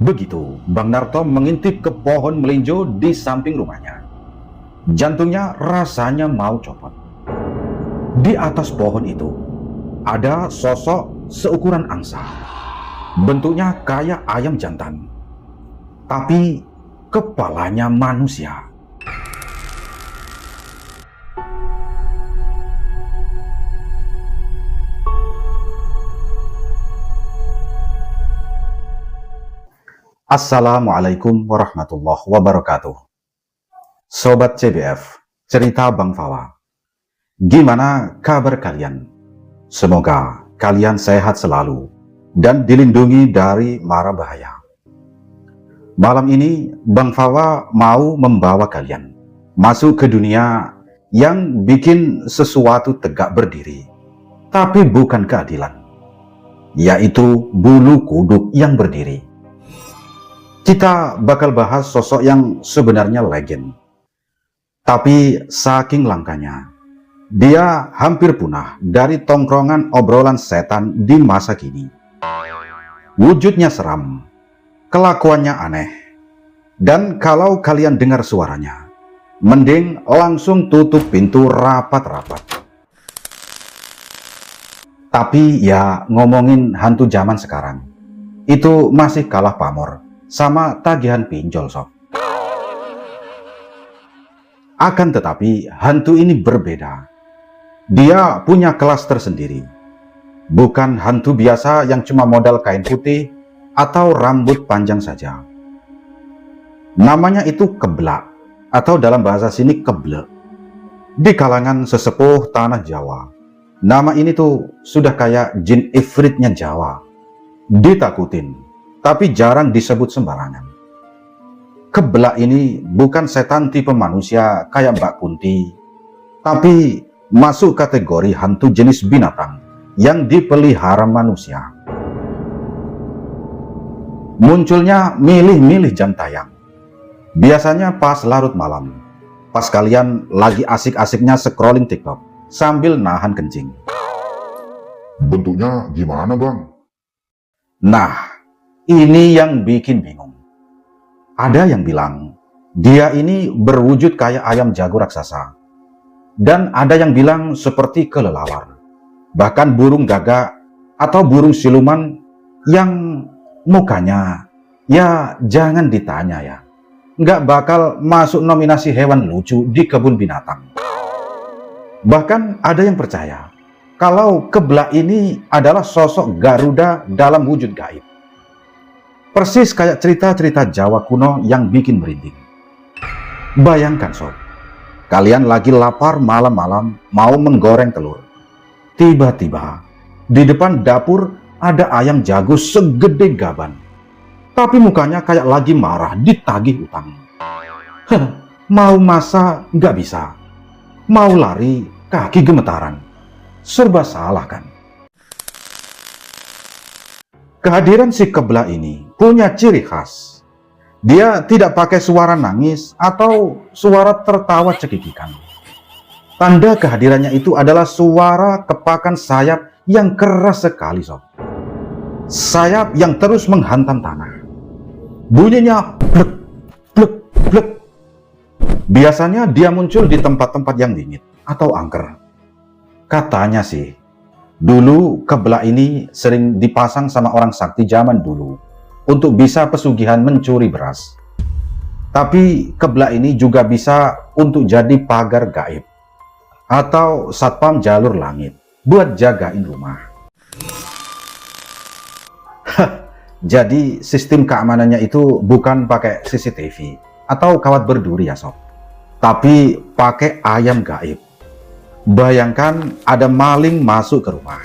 Begitu Bang Narto mengintip ke pohon melinjo di samping rumahnya. Jantungnya rasanya mau copot. Di atas pohon itu ada sosok seukuran angsa. Bentuknya kayak ayam jantan, tapi kepalanya manusia. Assalamualaikum warahmatullahi wabarakatuh. Sobat CBF, cerita Bang Fawa. Gimana kabar kalian? Semoga kalian sehat selalu dan dilindungi dari mara bahaya. Malam ini Bang Fawa mau membawa kalian masuk ke dunia yang bikin sesuatu tegak berdiri, tapi bukan keadilan, yaitu bulu kuduk yang berdiri. Kita bakal bahas sosok yang sebenarnya legend, tapi saking langkanya, dia hampir punah dari tongkrongan obrolan setan di masa kini. Wujudnya seram, kelakuannya aneh, dan kalau kalian dengar suaranya, mending langsung tutup pintu rapat-rapat. Tapi ya ngomongin hantu zaman sekarang, itu masih kalah pamor sama tagihan pinjol sob. Akan tetapi hantu ini berbeda. Dia punya kelas tersendiri. Bukan hantu biasa yang cuma modal kain putih atau rambut panjang saja. Namanya itu keblak, atau dalam bahasa sini keblek. Di kalangan sesepuh tanah Jawa, nama ini tuh sudah kayak jin ifritnya Jawa. Ditakutin, tapi jarang disebut sembarangan. Keblak ini bukan setan tipe manusia kayak Mbak Kunti, tapi masuk kategori hantu jenis binatang yang dipelihara manusia. Munculnya milih-milih jam tayang. Biasanya pas larut malam, pas kalian lagi asik-asiknya scrolling TikTok sambil nahan kencing. Bentuknya gimana, Bang? Nah, ini yang bikin bingung. Ada yang bilang dia ini berwujud kayak ayam jago raksasa, dan ada yang bilang seperti kelelawar, bahkan burung gagak atau burung siluman yang mukanya ya jangan ditanya ya, nggak bakal masuk nominasi hewan lucu di kebun binatang. Bahkan ada yang percaya kalau keblak ini adalah sosok Garuda dalam wujud gaib. Persis kayak cerita-cerita Jawa kuno yang bikin merinding. Bayangkan sob, kalian lagi lapar malam-malam mau menggoreng telur. Tiba-tiba di depan dapur ada ayam jago segede gaban. Tapi mukanya kayak lagi marah ditagih utang. Mau masak nggak bisa. Mau lari kaki gemetaran. Serba salah kan? Kehadiran si keblak ini punya ciri khas. Dia tidak pakai suara nangis atau suara tertawa cekikikan. Tanda kehadirannya itu adalah suara kepakan sayap yang keras sekali sob. Sayap yang terus menghantam tanah. Bunyinya blek, blek, blek. Biasanya dia muncul di tempat-tempat yang dingin atau angker. Katanya sih, dulu keblak ini sering dipasang sama orang sakti zaman dulu untuk bisa pesugihan mencuri beras. Tapi keblak ini juga bisa untuk jadi pagar gaib atau satpam jalur langit buat jagain rumah. Jadi sistem keamanannya itu bukan pakai CCTV atau kawat berduri ya sob, tapi pakai ayam gaib. Bayangkan ada maling masuk ke rumah.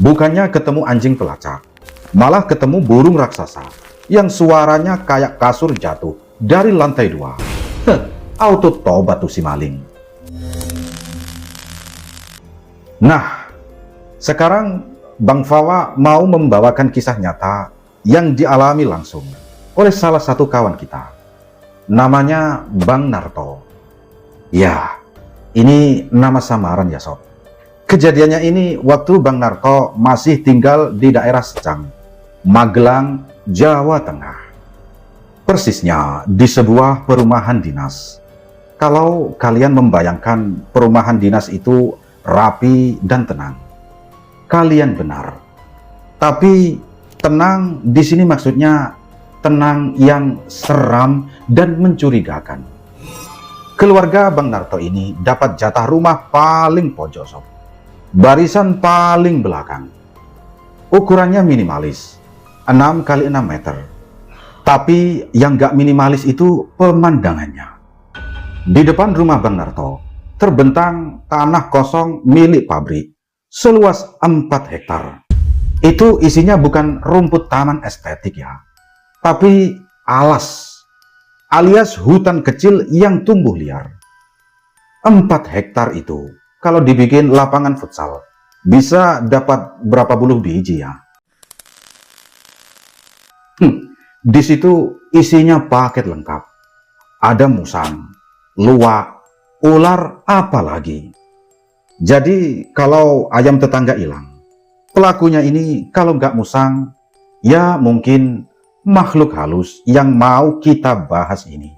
Bukannya ketemu anjing pelacak, malah ketemu burung raksasa yang suaranya kayak kasur jatuh dari lantai 2. Auto tobat tuh si maling. Nah, sekarang Bang Fawa mau membawakan kisah nyata yang dialami langsung oleh salah satu kawan kita. Namanya Bang Narto. Ya, ini nama samaran ya sob. Kejadiannya ini waktu Bang Narto masih tinggal di daerah Secang, Magelang, Jawa Tengah. Persisnya di sebuah perumahan dinas. Kalau kalian membayangkan perumahan dinas itu rapi dan tenang, kalian benar. Tapi tenang di sini maksudnya tenang yang seram dan mencurigakan. Keluarga Bang Narto ini dapat jatah rumah paling pojok sob. Barisan paling belakang. Ukurannya minimalis, 6 kali 6 meter. Tapi yang gak minimalis itu pemandangannya. Di depan rumah Bang Narto terbentang tanah kosong milik pabrik seluas 4 hektar. Itu isinya bukan rumput taman estetik ya, tapi alas alias hutan kecil yang tumbuh liar. 4 hektar itu kalau dibikin lapangan futsal bisa dapat berapa puluh biji ya. Di situ isinya paket lengkap. Ada musang, luwak, ular, apalagi. Jadi kalau ayam tetangga hilang, pelakunya ini kalau nggak musang, ya mungkin makhluk halus yang mau kita bahas ini.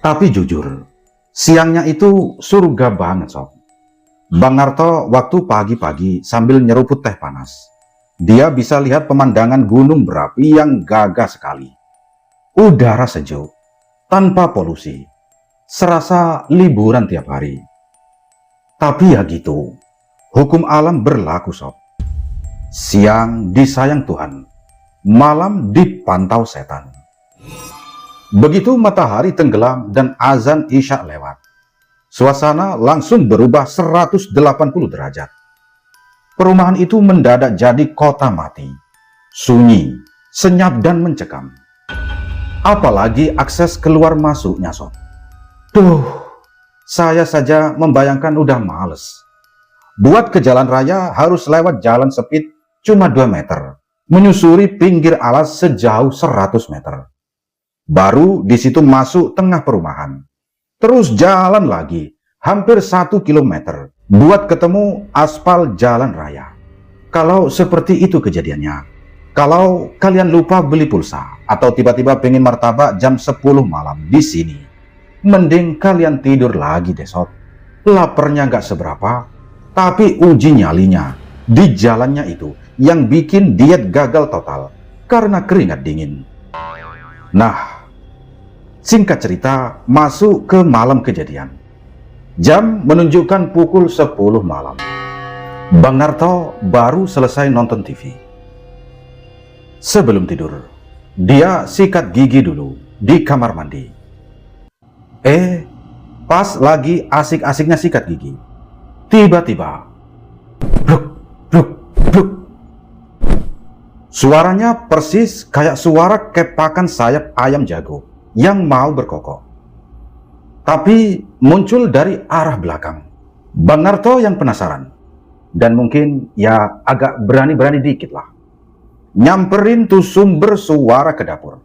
Tapi jujur, siangnya itu surga banget sob. Bang Narto waktu pagi-pagi sambil nyeruput teh panas, dia bisa lihat pemandangan gunung berapi yang gagah sekali. Udara sejuk, tanpa polusi, serasa liburan tiap hari. Tapi ya gitu, hukum alam berlaku sob. Siang disayang Tuhan, malam dipantau setan. Begitu matahari tenggelam dan azan Isya lewat, suasana langsung berubah 180 derajat. Perumahan itu mendadak jadi kota mati, sunyi, senyap dan mencekam. Apalagi akses keluar masuknya sob. Duh, saya saja membayangkan udah males. Buat ke jalan raya harus lewat jalan sempit cuma 2 meter, menyusuri pinggir alas sejauh 100 meter. Baru di situ masuk tengah perumahan. Terus jalan lagi, hampir 1 kilometer, buat ketemu aspal jalan raya. Kalau seperti itu kejadiannya, kalau kalian lupa beli pulsa, atau tiba-tiba pengen martabak jam 10 malam di sini, mending kalian tidur lagi deh sob. Laparnya nggak seberapa, tapi uji nyalinya di jalannya itu yang bikin diet gagal total karena keringat dingin. Nah, singkat cerita, masuk ke malam kejadian. Jam menunjukkan pukul 10 malam. Bang Narto baru selesai nonton TV. Sebelum tidur, dia sikat gigi dulu di kamar mandi. Pas lagi asik-asiknya sikat gigi, tiba-tiba bluk, bluk, bluk. Suaranya persis kayak suara kepakan sayap ayam jago yang mau berkokok. Tapi muncul dari arah belakang. Bang Narto yang penasaran, dan mungkin ya agak berani-berani dikit lah, nyamperin tuh sumber suara ke dapur.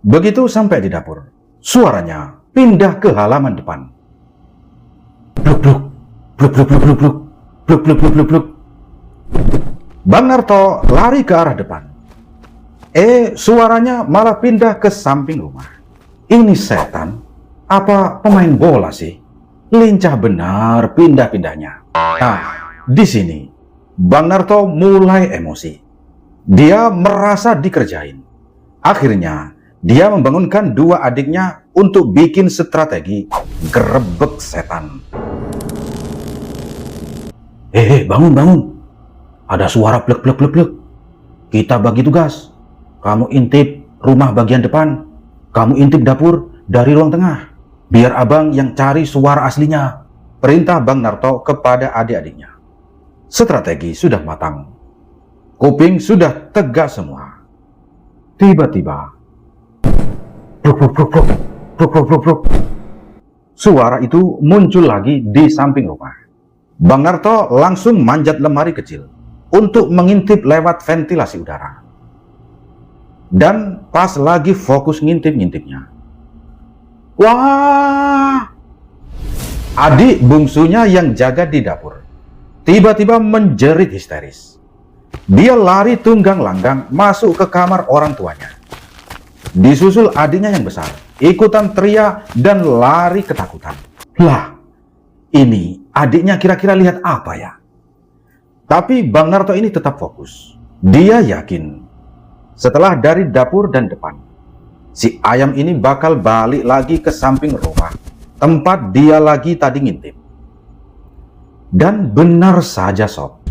Begitu sampai di dapur, suaranya pindah ke halaman depan. Bluk bluk, bluk bluk bluk bluk bluk, bluk bluk bluk bluk bluk. Bang Narto lari ke arah depan. Suaranya malah pindah ke samping rumah. Ini setan apa pemain bola sih? Lincah benar pindah-pindahnya. Nah, di sini Bang Narto mulai emosi. Dia merasa dikerjain. Akhirnya dia membangunkan 2 adiknya untuk bikin strategi gerebek setan. Bangun. Ada suara plek plek plek plek. Kita bagi tugas. Kamu intip rumah bagian depan, kamu intip dapur dari ruang tengah. Biar abang yang cari suara aslinya. Perintah Bang Narto kepada adik-adiknya. Strategi sudah matang. Kuping sudah tegak semua. Tiba-tiba, bruk, bruk, bruk, bruk, bruk, bruk, bruk, bruk. Suara itu muncul lagi di samping rumah. Bang Narto langsung manjat lemari kecil untuk mengintip lewat ventilasi udara. Dan pas lagi fokus ngintip-ngintipnya, wah! Adik bungsunya yang jaga di dapur tiba-tiba menjerit histeris. Dia lari tunggang langgang masuk ke kamar orang tuanya. Disusul adiknya yang besar, ikutan teriak dan lari ketakutan. Lah, ini adiknya kira-kira lihat apa ya? Tapi Bang Narto ini tetap fokus. Dia yakin setelah dari dapur dan depan, si ayam ini bakal balik lagi ke samping rumah tempat dia lagi tadi ngintip. Dan benar saja sob.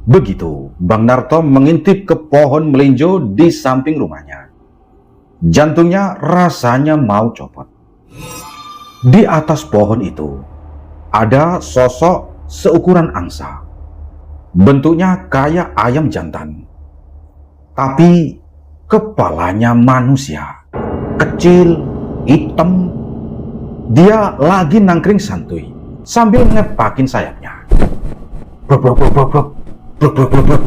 Begitu Bang Narto mengintip ke pohon melinjo di samping rumahnya, jantungnya rasanya mau copot. Di atas pohon itu ada sosok seukuran angsa. Bentuknya kayak ayam jantan, tapi kepalanya manusia, kecil, hitam. Dia lagi nangkring santuy sambil ngepakin sayapnya. Brok, brok, brok, brok, brok. Brok, brok, brok, brok.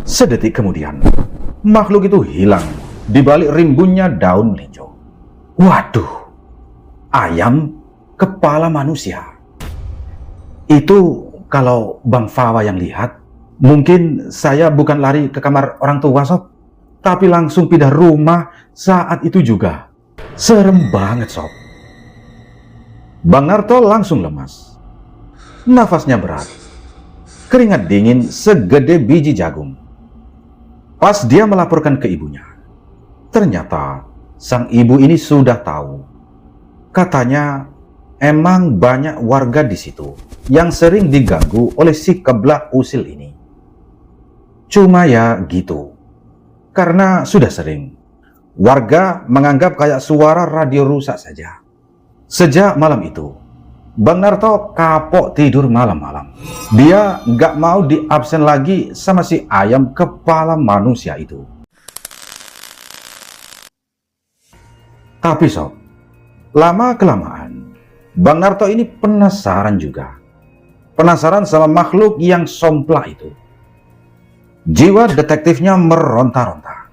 Sedetik kemudian, makhluk itu hilang di balik rimbunnya daun melinjo. Waduh, ayam kepala manusia. Itu kalau Bang Fawa yang lihat, mungkin saya bukan lari ke kamar orang tua sob, tapi langsung pindah rumah saat itu juga. Serem banget sob. Bang Narto langsung lemas. Nafasnya berat. Keringat dingin segede biji jagung. Pas dia melaporkan ke ibunya, ternyata sang ibu ini sudah tahu. Katanya emang banyak warga di situ yang sering diganggu oleh si keblak usil ini. Cuma ya gitu, karena sudah sering, warga menganggap kayak suara radio rusak saja. Sejak malam itu, Bang Narto kapok tidur malam-malam. Dia nggak mau diabsen lagi sama si ayam kepala manusia itu. Tapi sob, lama-kelamaan, Bang Narto ini penasaran juga. Penasaran sama makhluk yang somplak itu. Jiwa detektifnya meronta-ronta.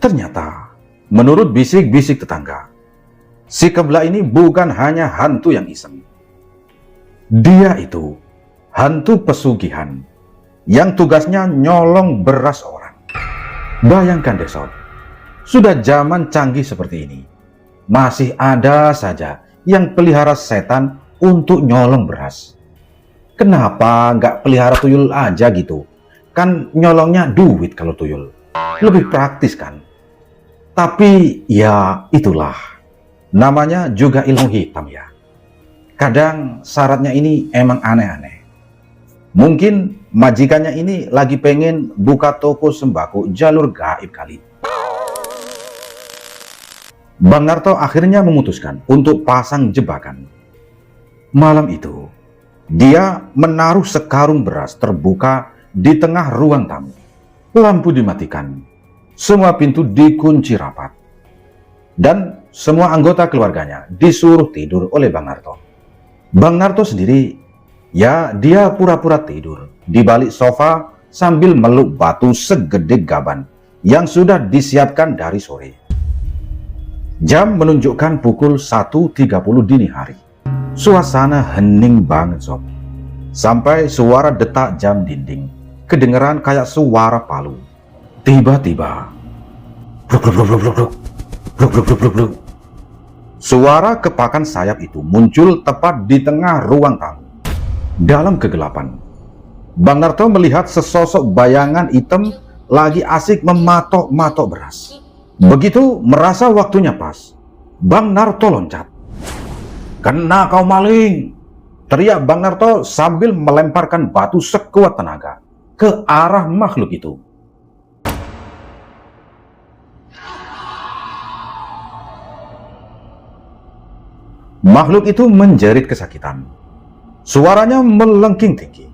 Ternyata, menurut bisik-bisik tetangga, si keblak ini bukan hanya hantu yang iseng. Dia itu hantu pesugihan yang tugasnya nyolong beras orang. Bayangkan deh sob, sudah zaman canggih seperti ini, masih ada saja yang pelihara setan untuk nyolong beras. Kenapa nggak pelihara tuyul aja gitu? Kan nyolongnya duit kalau tuyul. Lebih praktis kan? Tapi ya itulah. Namanya juga ilmu hitam ya. Kadang syaratnya ini emang aneh-aneh. Mungkin majikannya ini lagi pengen buka toko sembako jalur gaib kali. Bang Narto akhirnya memutuskan untuk pasang jebakan. Malam itu, dia menaruh sekarung beras terbuka di tengah ruang tamu. Lampu dimatikan, semua pintu dikunci rapat, dan semua anggota keluarganya disuruh tidur oleh Bang Narto. Bang Narto sendiri, ya dia pura-pura tidur di balik sofa sambil meluk batu segede gaban yang sudah disiapkan dari sore. Jam menunjukkan pukul 1.30 dini hari. Suasana hening banget sob. Sampai suara detak jam dinding kedengeran kayak suara palu. Tiba-tiba, bluk, bluk, bluk, bluk, bluk, bluk. Bluk, bluk, bluk, bluk, bluk. Suara kepakan sayap itu muncul tepat di tengah ruang tamu. Dalam kegelapan, Bang Narto melihat sesosok bayangan hitam lagi asik mematok-matok beras. Begitu merasa waktunya pas, Bang Narto loncat. "Kena kau maling!" teriak Bang Narto sambil melemparkan batu sekuat tenaga ke arah makhluk itu. Makhluk itu menjerit kesakitan. Suaranya melengking tinggi.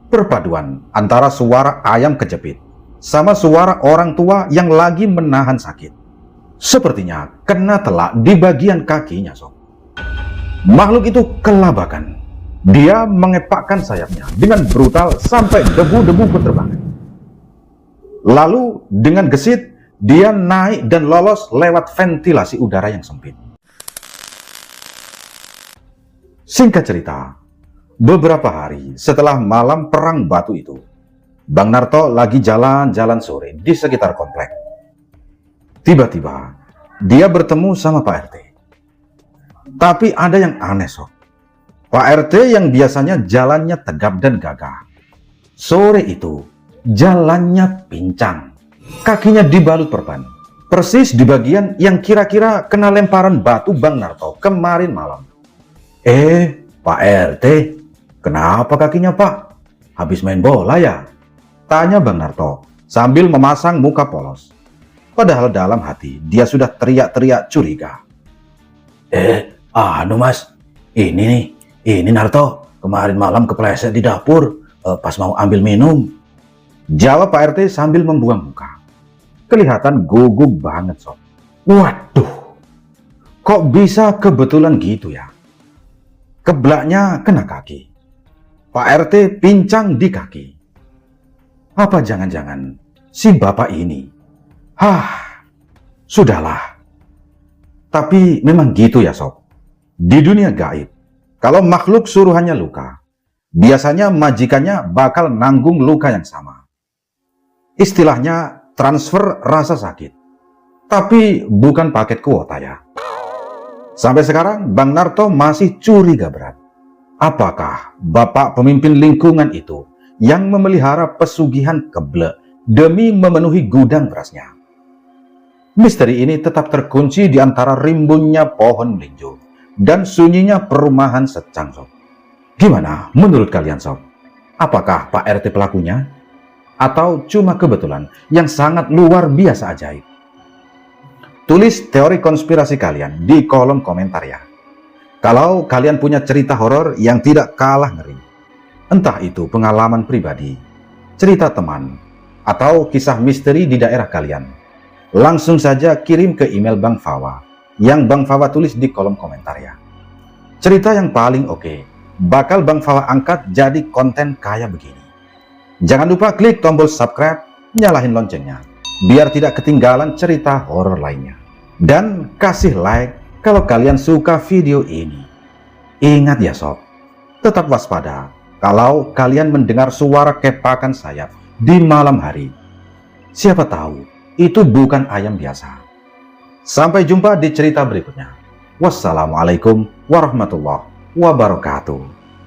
Perpaduan antara suara ayam kejepit sama suara orang tua yang lagi menahan sakit. Sepertinya kena telak di bagian kakinya sob. Makhluk itu kelabakan. Dia mengepakkan sayapnya dengan brutal sampai debu-debu berterbangan. Lalu dengan gesit, dia naik dan lolos lewat ventilasi udara yang sempit. Singkat cerita, Beberapa hari setelah malam perang batu itu, Bang Narto lagi jalan-jalan sore di sekitar komplek. Tiba-tiba, dia bertemu sama Pak RT. Tapi ada yang aneh, Sob. Pak RT yang biasanya jalannya tegap dan gagah, sore itu jalannya pincang, kakinya dibalut perban, persis di bagian yang kira-kira kena lemparan batu Bang Narto kemarin malam. Pak RT, kenapa kakinya Pak? Habis main bola ya? Tanya Bang Narto sambil memasang muka polos. Padahal dalam hati dia sudah teriak-teriak curiga. Mas, ini Narto kemarin malam kepleset di dapur pas mau ambil minum. Jawab Pak RT sambil membuang muka. Kelihatan gugup banget, Sob. Waduh, kok bisa kebetulan gitu ya? Keblaknya kena kaki. Pak RT pincang di kaki. Apa jangan-jangan si bapak ini? Sudahlah. Tapi memang gitu ya, Sob. Di dunia gaib, kalau makhluk suruhannya luka, biasanya majikannya bakal nanggung luka yang sama. Istilahnya transfer rasa sakit. Tapi bukan paket kuota ya. Sampai sekarang Bang Narto masih curiga berat. Apakah bapak pemimpin lingkungan itu yang memelihara pesugihan keblek demi memenuhi gudang berasnya? Misteri ini tetap terkunci di antara rimbunnya pohon melinjo dan sunyinya perumahan secang, Sob. Gimana menurut kalian, Sob? Apakah Pak RT pelakunya? Atau cuma kebetulan yang sangat luar biasa ajaib? Tulis teori konspirasi kalian di kolom komentar ya. Kalau kalian punya cerita horor yang tidak kalah ngeri, entah itu pengalaman pribadi, cerita teman, atau kisah misteri di daerah kalian, langsung saja kirim ke email Bang Fawa yang Bang Fawa tulis di kolom komentar ya. Cerita yang paling oke bakal Bang Fawa angkat jadi konten kayak begini. Jangan lupa klik tombol subscribe, nyalahin loncengnya biar tidak ketinggalan cerita horor lainnya. Dan kasih like kalau kalian suka video ini. Ingat ya, Sob, tetap waspada kalau kalian mendengar suara kepakan sayap di malam hari. Siapa tahu itu bukan ayam biasa. Sampai jumpa di cerita berikutnya. Wassalamualaikum warahmatullahi wabarakatuh.